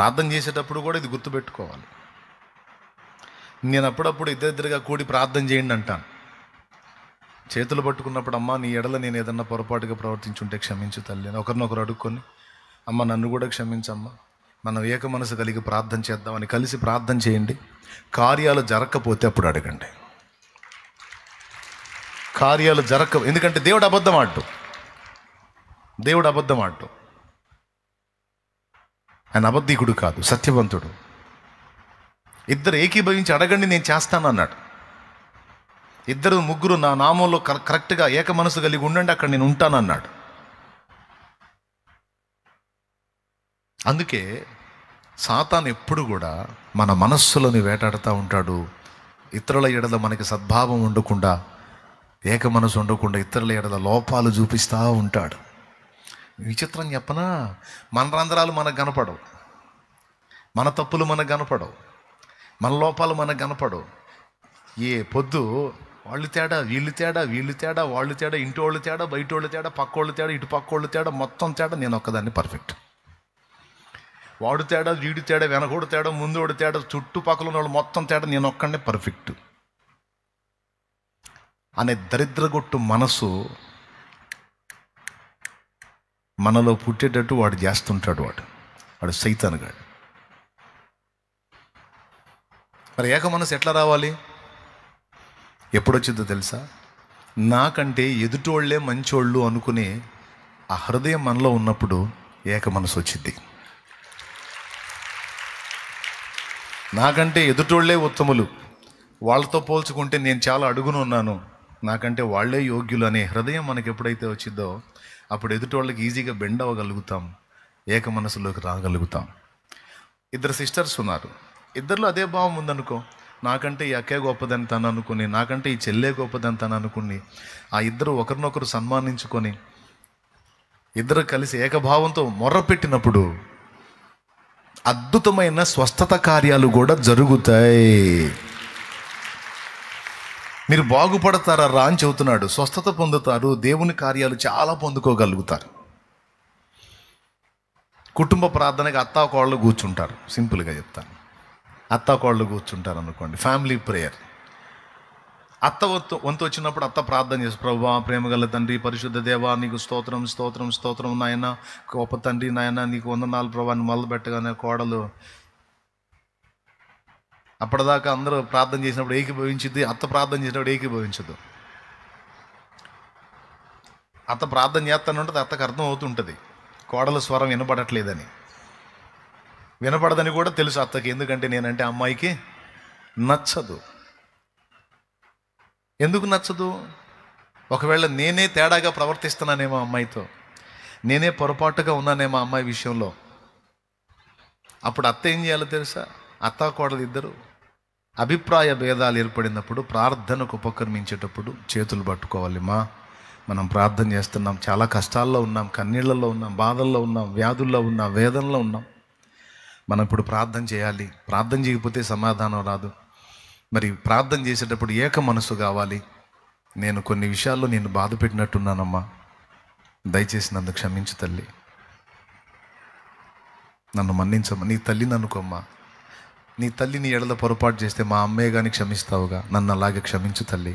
ప్రార్థన చేసేటప్పుడు కూడా ఇది గుర్తుపెట్టుకోవాలి. నేను అప్పుడప్పుడు ఇద్దరిద్దరిగా కూడి ప్రార్థన చేయండి అంటాను. చేతులు పట్టుకున్నప్పుడు, అమ్మ నీ ఎడల నేను ఏదన్నా పొరపాటుగా ప్రవర్తించుంటే క్షమించు తల్లి అని ఒకరినొకరు అడుక్కొని, అమ్మ నన్ను కూడా క్షమించమ్మా, మనం ఏక మనసు కలిగి ప్రార్థన చేద్దామని కలిసి ప్రార్థన చేయండి. కార్యాలు జరగకపోతే అప్పుడు అడగండి. కార్యాలు ఎందుకంటే దేవుడు అబద్ధం ఆడు. ఆయన అబద్ధీకుడు కాదు, సత్యవంతుడు. ఇద్దరు ఏకీభవించి అడగండి, నేను చేస్తాను అన్నాడు. ఇద్దరు ముగ్గురు నా నామంలో కరెక్ట్గా ఏక మనసు కలిగి ఉండండి, అక్కడ నేను ఉంటానన్నాడు. అందుకే సాతాను ఎప్పుడు కూడా మన మనస్సులోని వేటాడుతూ ఉంటాడు. ఇతరుల ఎడల మనకి సద్భావం ఉండకుండా, ఏక మనసు ఉండకుండా ఇతరుల ఎడల లోపాలు చూపిస్తూ ఉంటాడు. విచిత్రం చెప్పనా, మన రంధ్రాలు మనకు కనపడవు, మన తప్పులు మనకు కనపడవు, మన లోపాలు మనకు కనపడవు. ఏ పొద్దు వాళ్ళు తేడా, వీళ్ళు తేడా, వాళ్ళు తేడా, ఇంటి వాళ్ళు తేడా, బయట వాళ్ళు తేడా, పక్క వాళ్ళు తేడా, ఇటు పక్క వాళ్ళు తేడా, మొత్తం తేడా, నేను ఒక్కదాన్ని పర్ఫెక్ట్. వాడు తేడా, వీడు తేడా, వెనకోడు తేడా, ముందోడు తేడా, చుట్టుపక్కల ఉన్న వాళ్ళు మొత్తం తేడా, నేను ఒక్కడే పర్ఫెక్ట్ అనే దరిద్రగొట్టు మనసు మనలో పుట్టేటట్టు వాడు చేస్తుంటాడు. వాడు సైతానుగాడు. మరి ఏక మనసు ఎట్లా రావాలి? ఎప్పుడొచ్చిందో తెలుసా? నాకంటే ఎదుటోళ్లే మంచోళ్ళు అనుకునే ఆ హృదయం మనలో ఉన్నప్పుడు ఏక మనసు వచ్చింది. నాకంటే ఎదుటోళ్లే ఉత్తములు, వాళ్ళతో పోల్చుకుంటే నేను చాలా అడుగును ఉన్నాను, నాకంటే వాళ్లే యోగ్యులు అనే హృదయం మనకి ఎప్పుడైతే వచ్చిందో అప్పుడు ఎదుటోళ్ళకి ఈజీగా బెండ్ అవ్వగలుగుతాం, ఏక మనసులోకి రాగలుగుతాం. ఇద్దరు సిస్టర్స్ ఉన్నారు, ఇద్దరిలో అదే భావం ఉందనుకో, నాకంటే ఈ అక్కే గొప్పదని తను అనుకుని, నాకంటే ఈ చెల్లే గొప్పదని తను అనుకుని, ఆ ఇద్దరు ఒకరినొకరు సన్మానించుకొని ఇద్దరు కలిసి ఏకభావంతో మొర్రపెట్టినప్పుడు అద్భుతమైన స్వస్థత కార్యాలు కూడా జరుగుతాయి. మీరు బాగుపడతారా రా అని చెబుతున్నాడు. స్వస్థత పొందుతారు, దేవుని కార్యాలు చాలా పొందుకోగలుగుతారు. కుటుంబ ప్రార్థనకి అత్తాకోళ్ళు కూర్చుంటారు. సింపుల్గా చెప్తాను, అత్తాకోళ్ళు కూర్చుంటారు అనుకోండి, ఫ్యామిలీ ప్రేయర్. అత్త వంతు వచ్చినప్పుడు అత్త ప్రార్థన చేసి, ప్రభువా ప్రేమగల తండ్రి, పరిశుద్ధ దేవా నీకు స్తోత్రం స్తోత్రం స్తోత్రం నాయన, గొప్ప తండ్రి నాయన నీకు వందనాలు ప్రభాని మొదలు పెట్టగానే కోడలు అప్పటిదాకా అందరూ ప్రార్థన చేసినప్పుడు ఏకీభవించింది, అత్త ప్రార్థన చేసినప్పుడు ఏకీభవించదు. అత్త ప్రార్థన చేస్తానంటే అత్తకు అర్థం అవుతుంటుంది కోడల స్వరం వినపడట్లేదని. వినపడదని కూడా తెలుసు అత్తకి, ఎందుకంటే నేనంటే అమ్మాయికి నచ్చదు. ఎందుకు నచ్చదు? ఒకవేళ నేనే తేడాగా ప్రవర్తిస్తున్నానేమో అమ్మాయితో, నేనే పొరపాటుగా ఉన్నానేమో అమ్మాయి విషయంలో, అప్పుడు అత్త ఏం చేయాలో తెలుసా? అత్త కోడలు ఇద్దరు అభిప్రాయ భేదాలు ఏర్పడినప్పుడు ప్రార్థనకు ఉపక్రమించేటప్పుడు చేతులు పట్టుకోవాలి. మనం ప్రార్థన చేస్తున్నాం, చాలా కష్టాల్లో ఉన్నాం, కన్నీళ్లలో ఉన్నాం, బాధల్లో ఉన్నాం, వ్యాధుల్లో ఉన్నాం, వేదనలో ఉన్నాం, మనం ఇప్పుడు ప్రార్థన చేయాలి. ప్రార్థన చేయకపోతే సమాధానం రాదు. మరి ప్రార్థన చేసేటప్పుడు ఏక మనసు కావాలి. నేను కొన్ని విషయాల్లో నేను బాధ పెట్టినట్టున్నానమ్మా, దయచేసి నన్ను క్షమించు తల్లి, నన్ను మన్నించమ్మా, నీ తల్లిని అనుకోమ్మా, నీ తల్లి నీ ఎడల పొరపాటు చేస్తే మా అమ్మే కానీ క్షమిస్తావుగా, నన్ను అలాగే క్షమించు తల్లి,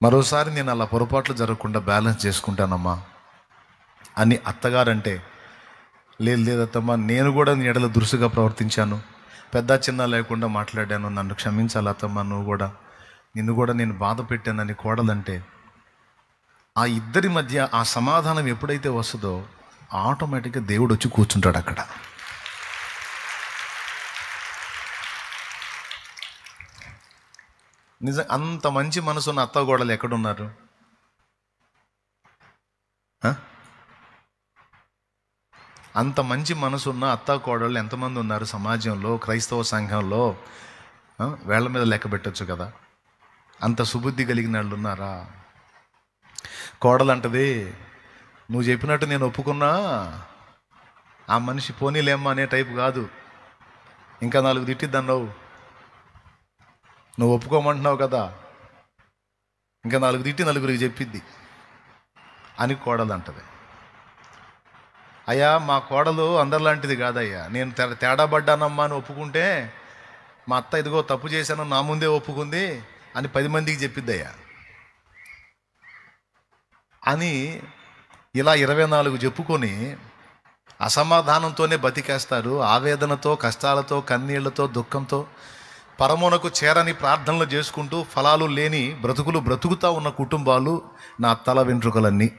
మరోసారి నేను అలా పొరపాట్లు జరగకుండా బ్యాలెన్స్ చేసుకుంటానమ్మా అని అత్తగారంటే, లేదత్తమ్మా నేను కూడా నీ ఎడల దురుసుగా ప్రవర్తించాను, పెద్ద చిన్న లేకుండా మాట్లాడాను, నన్ను క్షమించాలి అత్తమ్మా, నిన్ను కూడా నేను బాధ పెట్టానని కోడలంటే, ఆ ఇద్దరి మధ్య ఆ సమాధానం ఎప్పుడైతే వస్తుందో ఆటోమేటిక్గా దేవుడు వచ్చి కూర్చుంటాడు అక్కడ. నిజం, అంత మంచి మనసున్న అత్తగోడలు ఎక్కడున్నారు? అంత మంచి మనసున్న అత్తాకోడళ్ళు ఎంతమంది ఉన్నారు సమాజంలో, క్రైస్తవ సంఘంలో? వేళ్ల మీద లెక్క పెట్టచ్చు కదా. అంత సుబుద్ధి కలిగిన వాళ్ళు ఉన్నారా? కోడలు అంటది, నువ్వు చెప్పినట్టు నేను ఒప్పుకున్నా, ఆ మనిషి పోనీలేమ్మా అనే టైపు కాదు, ఇంకా 4 తిట్టిద్దన్నావు, నువ్వు ఒప్పుకోమంటున్నావు కదా, ఇంకా 4 తిట్టి 4 చెప్పిద్ది అని కోడలు అంటది. అయ్యా మా కోడలు అందరిలాంటిది కాదయ్యా, నేను తేడా పడ్డానమ్మా అని ఒప్పుకుంటే మా అత్త ఇదిగో తప్పు చేశాను నా ముందే ఒప్పుకుంది అని 10 మందికి చెప్పిద్దయ్యా అని ఇలా 24 చెప్పుకొని అసమాధానంతోనే బతికేస్తారు. ఆవేదనతో, కష్టాలతో, కన్నీళ్లతో, దుఃఖంతో, పరమునకు చేరని ప్రార్థనలు చేసుకుంటూ ఫలాలు లేని బ్రతుకులు బ్రతుకుతూ ఉన్న కుటుంబాలు నా తల వెంట్రుకలన్నీ.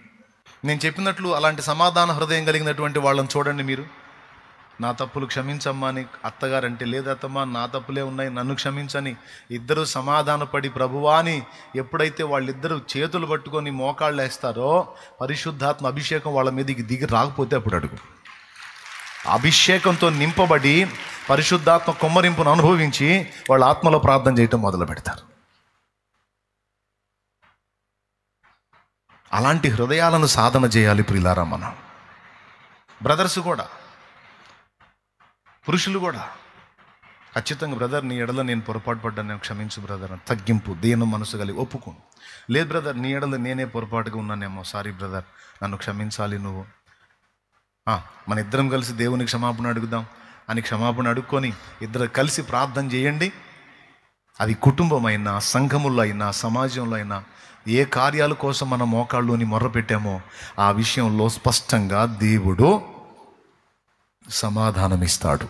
నేను చెప్పినట్లు అలాంటి సమాధాన హృదయం కలిగినటువంటి వాళ్ళని చూడండి మీరు. నా తప్పులు క్షమించమ్మా అని అత్తగారంటే, లేదత్తమ్మా నా తప్పులే ఉన్నాయి నన్ను క్షమించని ఇద్దరు సమాధానపడి ప్రభువాని ఎప్పుడైతే వాళ్ళిద్దరూ చేతులు పట్టుకొని మోకాళ్ళు వేస్తారో పరిశుద్ధాత్మ అభిషేకం వాళ్ళ మీదకి దిగి రాకపోతే అప్పుడు అడుగు. అభిషేకంతో నింపబడి పరిశుద్ధాత్మ కొమ్మరింపును అనుభవించి వాళ్ళ ఆత్మలో ప్రార్థన చేయటం మొదలు పెడతారు. అలాంటి హృదయాలను సాధన చేయాలి ప్రియులారా. మనం బ్రదర్స్ కూడా, పురుషులు కూడా ఖచ్చితంగా బ్రదర్ నీ ఎడల నేను పొరపాటు పడ్డాను, నేను క్షమించు బ్రదర్ అని తగ్గింపు, దీన మనసు కలిగి ఒప్పుకోను. లేదు బ్రదర్ నీ ఎడల నేనే పొరపాటుగా ఉన్నానేమో, సారీ బ్రదర్ నన్ను క్షమించాలి నువ్వు, మన ఇద్దరం కలిసి దేవుని క్షమాపణ అడుగుదాం అని క్షమాపణ అడుక్కొని ఇద్దరు కలిసి ప్రార్థన చేయండి. అది కుటుంబమైనా, సంఘముల్లో అయినా, సమాజంలో అయినా ఏ కార్యాల కోసం మన మోకాళ్ళలోని మొర్ర పెట్టామో ఆ విషయంలో స్పష్టంగా దేవుడు సమాధానమిస్తాడు.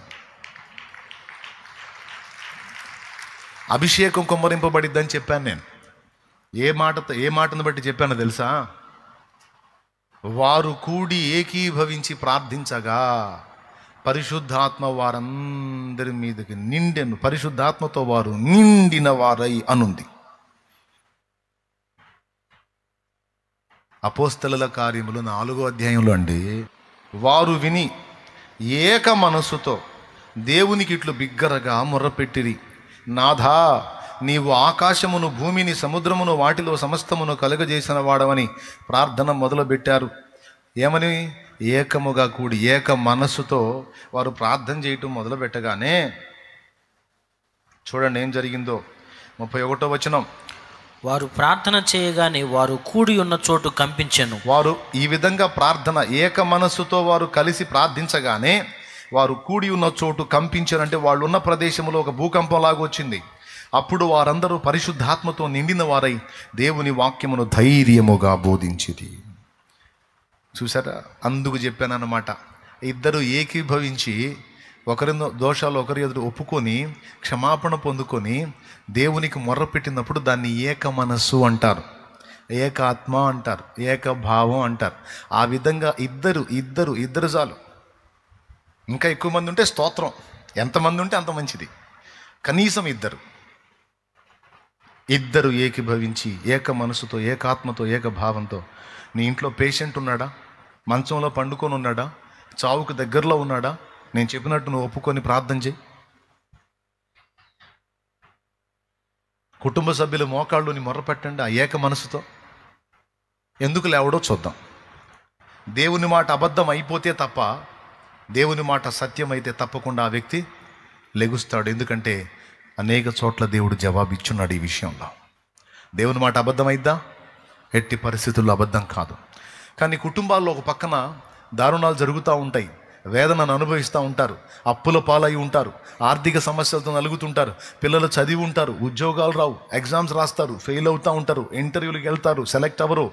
అభిషేకం కొమ్మరింపబడిద్దని చెప్పాను నేను. ఏ మాటను బట్టి చెప్పానో తెలుసా? వారు కూడి ఏకీభవించి ప్రార్థించగా పరిశుద్ధాత్మ వారందరి మీదకి నిండెను, పరిశుద్ధాత్మతో వారు నిండిన వారై అనుంది. అపోస్తలుల కార్యములు 4వ అధ్యాయంలో అండి, వారు విని ఏక మనస్సుతో దేవునికి ఇట్లు బిగ్గరగా మొర్రపెట్టిరి, నాథా నీవు ఆకాశమును, భూమిని, సముద్రమును, వాటిలో సమస్తమును కలుగజేసిన వాడవని ప్రార్థన మొదలుపెట్టారు. ఏమని? ఏకముగా కూడి ఏక మనస్సుతో వారు ప్రార్థన చేయటం మొదలు పెట్టగానే చూడండి ఏం జరిగిందో. 31వ వచనం, వారు ప్రార్థన చేయగానే వారు కూడి ఉన్న చోటు కంపించెను. వారు ఈ విధంగా ప్రార్థన ఏక మనస్సుతో వారు కలిసి ప్రార్థించగానే వారు కూడి ఉన్న చోటు కంపించారంటే వాళ్ళు ఉన్న ప్రదేశంలో ఒక భూకంపం లాగా వచ్చింది. అప్పుడు వారందరూ పరిశుద్ధాత్మతో నిండిన వారై దేవుని వాక్యమును ధైర్యముగా బోధించిరి. చూసారా? అందుకు చెప్పానన్నమాట, ఇద్దరు ఏకీభవించి ఒకరి దోషాలు ఒకరి ఎదురు ఒప్పుకొని క్షమాపణ పొందుకొని దేవునికి మొర్రపెట్టినప్పుడు దాన్ని ఏక మనస్సు అంటారు, ఏకాత్మ అంటారు, ఏకభావం అంటారు. ఆ విధంగా ఇద్దరు చాలు. ఇంకా ఎక్కువ మంది ఉంటే స్తోత్రం, ఎంతమంది ఉంటే అంత మంచిది. కనీసం ఇద్దరు ఏకీభవించి ఏక మనసుతో, ఏకాత్మతో, ఏకభావంతో. నీ ఇంట్లో పేషెంట్ ఉన్నాడా? మంచంలో పండుకొని ఉన్నాడా? చావుకు దగ్గరలో ఉన్నాడా? నేను చెప్పినట్టు నువ్వు ఒప్పుకొని ప్రార్థన చేయి. కుటుంబ సభ్యులు మోకాళ్ళుని మొర్రపెట్టండి ఆ ఏక మనసుతో. ఎందుకు లేవడో చూద్దాం. దేవుని మాట అబద్ధం అయిపోతే తప్ప, దేవుని మాట సత్యమైతే తప్పకుండా ఆ వ్యక్తి లెగుస్తాడు. ఎందుకంటే అనేక చోట్ల దేవుడు జవాబిచ్చున్నాడు ఈ విషయంలో. దేవుని మాట అబద్ధమైద్దా? ఎట్టి పరిస్థితుల్లో అబద్ధం కాదు. కానీ కుటుంబాల్లో ఒక పక్కన దారుణాలు జరుగుతూ ఉంటాయి, వేదనను అనుభవిస్తూ ఉంటారు, అప్పుల పాలై ఉంటారు, ఆర్థిక సమస్యలతో నలుగుతుంటారు, పిల్లలు చదివి ఉంటారు, ఉద్యోగాలు రావు, ఎగ్జామ్స్ రాస్తారు, ఫెయిల్ అవుతూ ఉంటారు, ఇంటర్వ్యూలకు వెళ్తారు, సెలెక్ట్ అవ్వరు,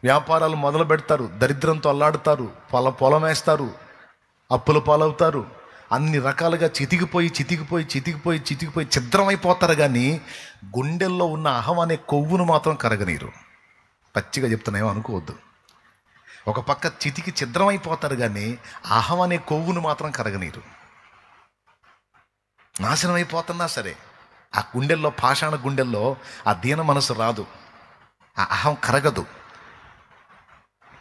వ్యాపారాలు మొదలు పెడతారు, దరిద్రంతో అల్లాడుతారు, పొలం వేస్తారు, అప్పుల పాలవుతారు, అన్ని రకాలుగా చితికిపోయి ఛిద్రమైపోతారు. కానీ గుండెల్లో ఉన్న అహం అనే కొవ్వును మాత్రం కరగనీరు. పచ్చిగా చెప్తున్నాయో అనుకోవద్దు. ఒక పక్క చితికి ఛిద్రమైపోతారు కానీ అహం అనే కొవ్వును మాత్రం కరగనీరు. నాశనం అయిపోతున్నా సరే ఆ గుండెల్లో, పాషాణ గుండెల్లో ఆ దీన మనసు రాదు, ఆ అహం కరగదు.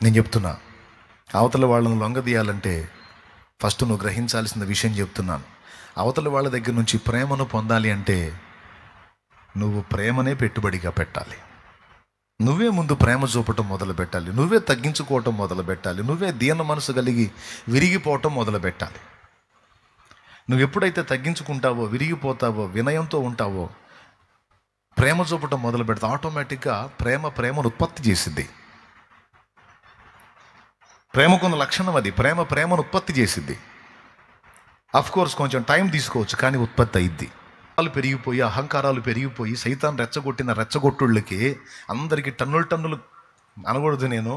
నేను చెప్తున్నా, అవతల వాళ్ళను లొంగదీయాలంటే ఫస్ట్ నువ్వు గ్రహించాల్సిన విషయం చెప్తున్నాను. అవతల వాళ్ళ దగ్గర నుంచి ప్రేమను పొందాలి అంటే నువ్వు ప్రేమనే పెట్టుబడిగా పెట్టాలి. నువ్వే ముందు ప్రేమ చూపటం మొదలు పెట్టాలి, నువ్వే తగ్గించుకోవటం మొదలు పెట్టాలి, నువ్వే దీన మనసు కలిగి విరిగిపోవటం మొదలు పెట్టాలి. నువ్వు ఎప్పుడైతే తగ్గించుకుంటావో, విరిగిపోతావో, వినయంతో ఉంటావో, ప్రేమ చూపటం మొదలు పెడతావు, ఆటోమేటిక్గా ప్రేమను ఉత్పత్తి చేసిద్ది. ప్రేమకున్న లక్షణం అది. ప్రేమను ఉత్పత్తి చేసిద్ది. అఫ్ కోర్స్ కొంచెం టైం తీసుకోవచ్చు, కానీ ఉత్పత్తి అయ్యిద్ది. పెరిగిపోయి అహంకారాలు పెరిగిపోయి సైతాన్ రెచ్చగొట్టిన రెచ్చగొట్టుళ్ళకి అందరికీ టన్నులు అనకూడదు, నేను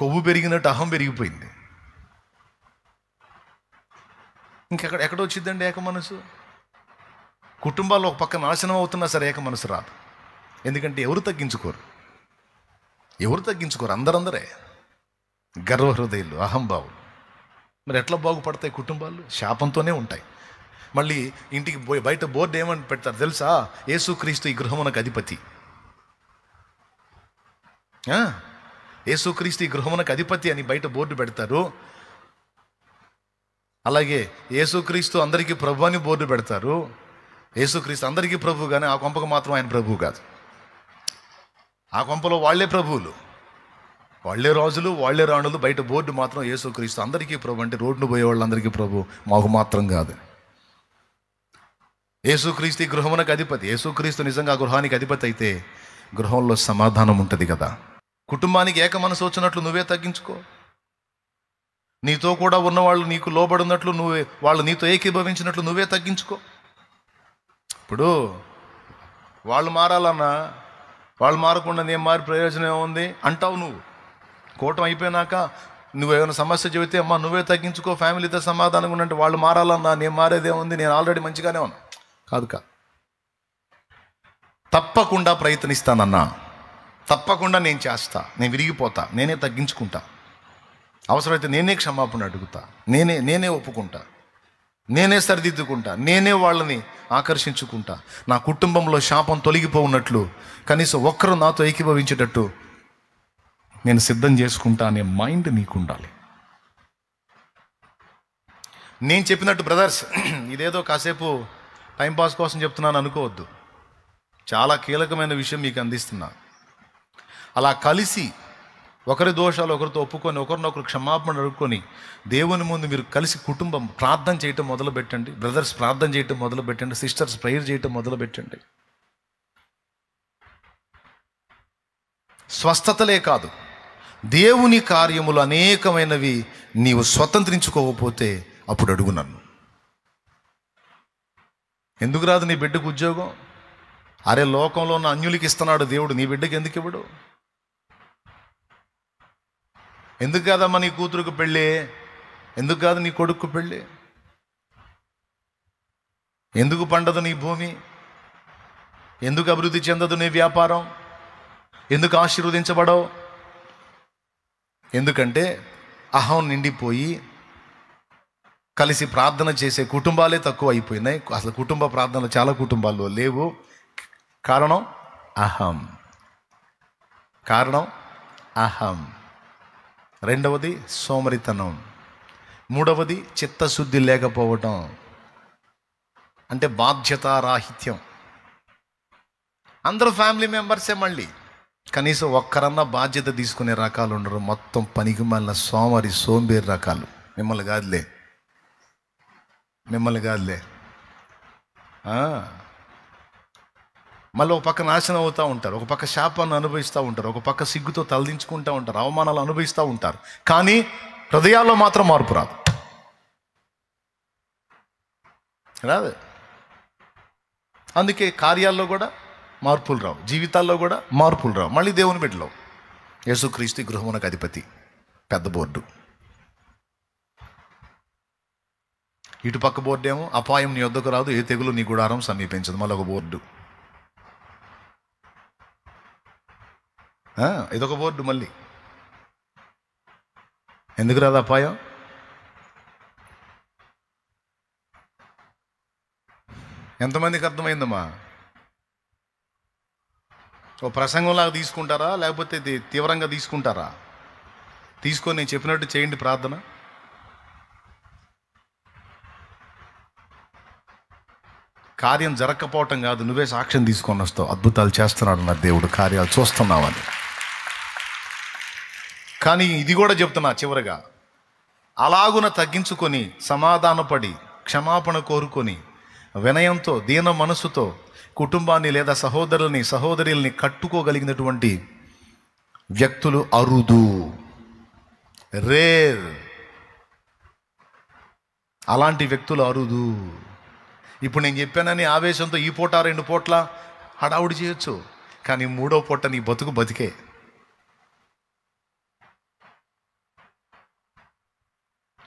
కొవ్వు పెరిగినట్టు అహం పెరిగిపోయింది. ఎక్కడ వచ్చిందండి ఏక మనసు? కుటుంబాల్లో ఒక పక్క నాశనం అవుతున్నా సరే ఏక మనసు రాదు. ఎందుకంటే ఎవరు తగ్గించుకోరు, అందరందరే గర్వహృదయులు, అహంభావులు. మరి ఎట్లా బాగుపడతాయి కుటుంబాలు? శాపంతోనే ఉంటాయి. మళ్ళీ ఇంటికి బయట బోర్డు ఏమని పెడతారు తెలుసా? యేసుక్రీస్తు ఈ గృహమునకు అధిపతి. యేసుక్రీస్తు ఈ గృహమునకు అధిపతి అని బయట బోర్డు పెడతారు. అలాగే యేసుక్రీస్తు అందరికీ ప్రభు అని బోర్డు పెడతారు. యేసుక్రీస్తు అందరికీ ప్రభు, కానీ ఆ కొంపకు మాత్రం ఆయన ప్రభువు కాదు. ఆ కొంపలో వాళ్లే ప్రభువులు, వాళ్లే రాజులు, వాళ్లే రాణులు. బయట బోర్డు మాత్రం యేసుక్రీస్తు అందరికీ ప్రభు, అంటే రోడ్డును పోయే వాళ్ళందరికీ ప్రభు, మాకు మాత్రం కాదు. యేసుక్రీస్తు ఈ గృహమునకు అధిపతి. యేసుక్రీస్తు నిజంగా గృహానికి అధిపతి అయితే గృహంలో సమాధానం ఉంటుంది కదా. కుటుంబానికి ఏక మనసు వచ్చినట్లు నువ్వే తగ్గించుకో. నీతో కూడా ఉన్నవాళ్ళు నీకు లోబడినట్లు వాళ్ళు నీతో ఏకీభవించినట్లు నువ్వే తగ్గించుకో. ఇప్పుడు వాళ్ళు మారాలన్నా, వాళ్ళు మారకుండా నేను మారి ప్రయోజనం ఏముంది అంటావు నువ్వు. కూటమి అయిపోయినాక నువ్వేమైనా సమస్య చెబితే అమ్మా నువ్వే తగ్గించుకో, ఫ్యామిలీతో సమాధానంగా ఉన్నట్టు వాళ్ళు మారాలన్నా నేను మారేదేముంది, నేను ఆల్రెడీ మంచిగానే ఉన్నా. కాదు, తప్పకుండా ప్రయత్నిస్తానన్నా, తప్పకుండా నేను చేస్తా, నేను విరిగిపోతా, నేనే తగ్గించుకుంటా, అవసరమైతే నేనే క్షమాపణ అడుగుతా, నేనే ఒప్పుకుంటా, నేనే సరిదిద్దుకుంటా, నేనే వాళ్ళని ఆకర్షించుకుంటా. నా కుటుంబంలో శాపం తొలగిపోఉన్నట్లు కనీసం ఒక్కరు నాతో ఏకీభవించేటట్టు నేను సిద్ధం చేసుకుంటా అనే మైండ్ నీకు ఉండాలి. నేను చెప్పినట్టు బ్రదర్స్, ఇదేదో కాసేపు టైంపాస్ కోసం చెప్తున్నాను అనుకోవద్దు. చాలా కీలకమైన విషయం మీకు అందిస్తున్నా. అలా కలిసి ఒకరి దోషాలు ఒకరితో ఒప్పుకొని ఒకరినొకరు క్షమాపణ అడుక్కొని దేవుని ముందు మీరు కలిసి కుటుంబం ప్రార్థన చేయటం మొదలు పెట్టండి. బ్రదర్స్ ప్రార్థన చేయటం మొదలు పెట్టండి. సిస్టర్స్ ప్రేయర్ చేయటం మొదలు పెట్టండి. స్వస్థతలే కాదు, దేవుని కార్యములు అనేకమైనవి నీవు స్వతంత్రించుకోకపోతే అప్పుడు అడుగు నన్ను. ఎందుకు రాదు నీ బిడ్డకు ఉద్యోగం? అరే లోకంలో ఉన్న అన్యులకి ఇస్తున్నాడు దేవుడు, నీ బిడ్డకి ఎందుకు ఇవ్వడు? ఎందుకు కాదమ్మా నీ కూతురుకు పెళ్ళి? ఎందుకు కాదు నీ కొడుకు పెళ్ళి? ఎందుకు పండదు నీ భూమి? ఎందుకు అభివృద్ధి చెందదు నీ వ్యాపారం? ఎందుకు ఆశీర్వదించబడవు? ఎందుకంటే అహం నిండిపోయి కలిసి ప్రార్థన చేసే కుటుంబాలే తక్కువ అయిపోయినాయి. అసలు కుటుంబ ప్రార్థనలు చాలా కుటుంబాల్లో లేవు. కారణం అహం. రెండవది సోమరితనం. మూడవది చిత్తశుద్ధి లేకపోవటం, అంటే బాధ్యతారాహిత్యం. అందరూ ఫ్యామిలీ మెంబర్సే, మళ్ళీ కనీసం ఒక్కరన్నా బాధ్యత తీసుకునే రకాలు ఉండరు. మొత్తం పనికి మళ్ళీ సోంబేరి రకాలు. మిమ్మల్ని కాదులే. మళ్ళీ ఒక పక్క నాశనం అవుతూ ఉంటారు, ఒక పక్క శాపాన్ని అనుభవిస్తూ ఉంటారు, ఒక పక్క సిగ్గుతో తలదించుకుంటూ ఉంటారు, అవమానాలు అనుభవిస్తూ ఉంటారు. కానీ హృదయాల్లో మాత్రం మార్పు రాదు. అందుకే కార్యాల్లో కూడా మార్పులు రావు, జీవితాల్లో కూడా మార్పులు రావు. మళ్ళీ దేవుని బిడ్డలో యేసుక్రీస్తు గృహమునకు అధిపతి, పెద్ద బోర్డు. ఇటు పక్క బోర్డు ఏమో అపాయం నీ వద్దకు రాదు, ఏ తెగులు నీ గుడారం సమీపించదు. మళ్ళీ ఒక బోర్డు, ఇదొక బోర్డు. మళ్ళీ ఎందుకు రాదు అపాయం? ఎంతమందికి అర్థమైందమ్మా? ఓ ప్రసంగంలాగా తీసుకుంటారా, లేకపోతే తీవ్రంగా తీసుకుంటారా? తీసుకొని నేను చెప్పినట్టు చేయండి ప్రార్థన. కార్యం జరగకపోవటం కాదు, నువ్వే సాక్ష్యం తీసుకొని వస్తావు, అద్భుతాలు చేస్తున్నాడు నా దేవుడు, కార్యాలు చూస్తున్నావని. కానీ ఇది కూడా చెప్తున్నా చివరిగా, అలాగున తగ్గించుకొని సమాధానపడి క్షమాపణ కోరుకొని వినయంతో దీన మనసుతో కుటుంబాన్ని లేదా సహోదరుల్ని కట్టుకోగలిగినటువంటి వ్యక్తులు రేర్. అలాంటి వ్యక్తులు అరుదు. ఇప్పుడు నేను చెప్పానని ఆవేశంతో ఈ పూట 2 పూట్ల హడావుడి చేయొచ్చు, కానీ 3వ పూట నీ బతుకు బతికే.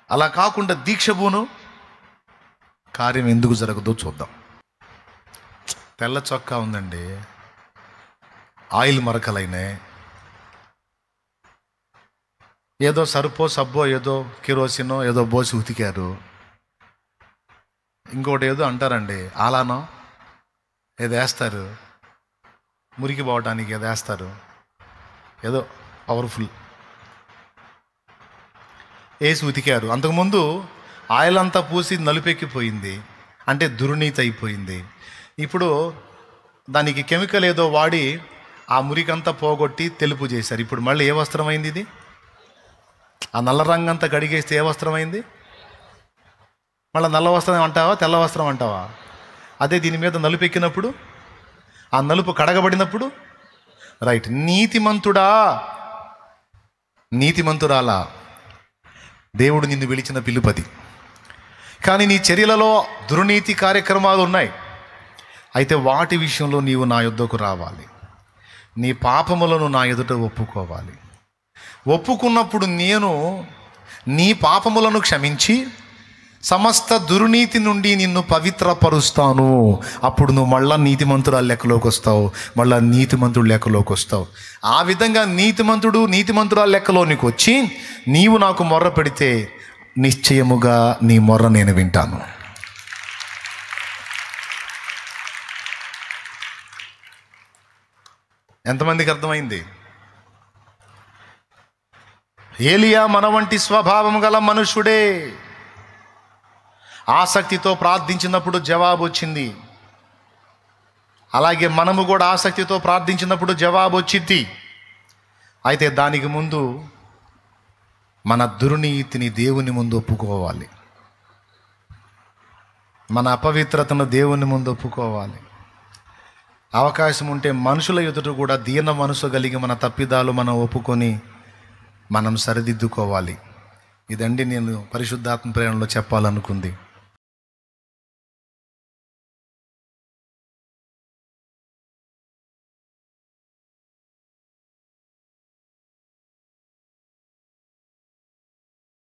అలా కాకుండా దీక్షభూను కార్యం ఎందుకు జరగదో చూద్దాం. తెల్ల చొక్కా ఉందండి, ఆయిల్ మరకలైనాయి, ఏదో సరుపో సబ్బో ఏదో కిరోసినో ఏదో పోసి ఉతికారు, ఇంకోటి ఏదో అంటారండి ఆలానో ఏదో వేస్తారు, మురికి పోవటానికి ఏదో వేస్తారు, ఏదో పవర్ఫుల్ వేసి ఉతికారు. అంతకుముందు ఆయిల్ అంతా పూసి నలుపెక్కిపోయింది, అంటే దుర్నీతి అయిపోయింది. ఇప్పుడు దానికి కెమికల్ ఏదో వాడి ఆ మురికంతా పోగొట్టి తెలుపు చేశారు. ఇప్పుడు మళ్ళీ ఏ వస్త్రం అయింది ఇది? ఆ నల్ల రంగు అంతా కడిగేస్తే ఏ వస్త్రం అయింది? మళ్ళీ నల్ల వస్త్రం అంటావా తెల్ల వస్త్రం అంటావా? అదే దీని మీద నలుపు ఎక్కినప్పుడు, ఆ నలుపు కడగబడినప్పుడు రైట్. నీతిమంతుడా, నీతిమంతురాలా, దేవుడు నిన్ను పిలిచిన పిలుపది. కానీ నీ చర్యలలో దుర్నీతి కార్యక్రమాలు ఉన్నాయి. అయితే వాటి విషయంలో నీవు నా యొద్దకు రావాలి, నీ పాపములను నా ఎదుట ఒప్పుకోవాలి. ఒప్పుకున్నప్పుడు నేను నీ పాపములను క్షమించి సమస్త దుర్నీతి నుండి నిన్ను పవిత్రపరుస్తాను. అప్పుడు నువ్వు మళ్ళా నీతిమంతుడు లెక్కలోకి వస్తావు, మళ్ళా నీతిమంతుడు లెక్కలోకి వస్తావు. ఆ విధంగా నీతిమంతురాలు లెక్కలోనికి వచ్చి నీవు నాకు మొర్ర పెడితే నిశ్చయముగా నీ మొర్ర నేను వింటాను. ఎంతమందికి అర్థమైంది? ఏలియా మన వంటి స్వభావం గల మనుషుడే. ఆసక్తితో ప్రార్థించినప్పుడు జవాబు వచ్చింది. అలాగే మనము కూడా ఆసక్తితో ప్రార్థించినప్పుడు జవాబు వచ్చింది. అయితే దానికి ముందు మన దుర్నీతిని దేవుని ముందు ఒప్పుకోవాలి, మన అపవిత్రతను దేవుని ముందు ఒప్పుకోవాలి. అవకాశం ఉంటే మనుషుల ఎదుట కూడా దీన మనసు కలిగి మన తప్పిదాలు మనం ఒప్పుకొని మనం సరిదిద్దుకోవాలి. ఇదండి నేను పరిశుద్ధాత్మ ప్రేరణలో చెప్పాలనుకుంది.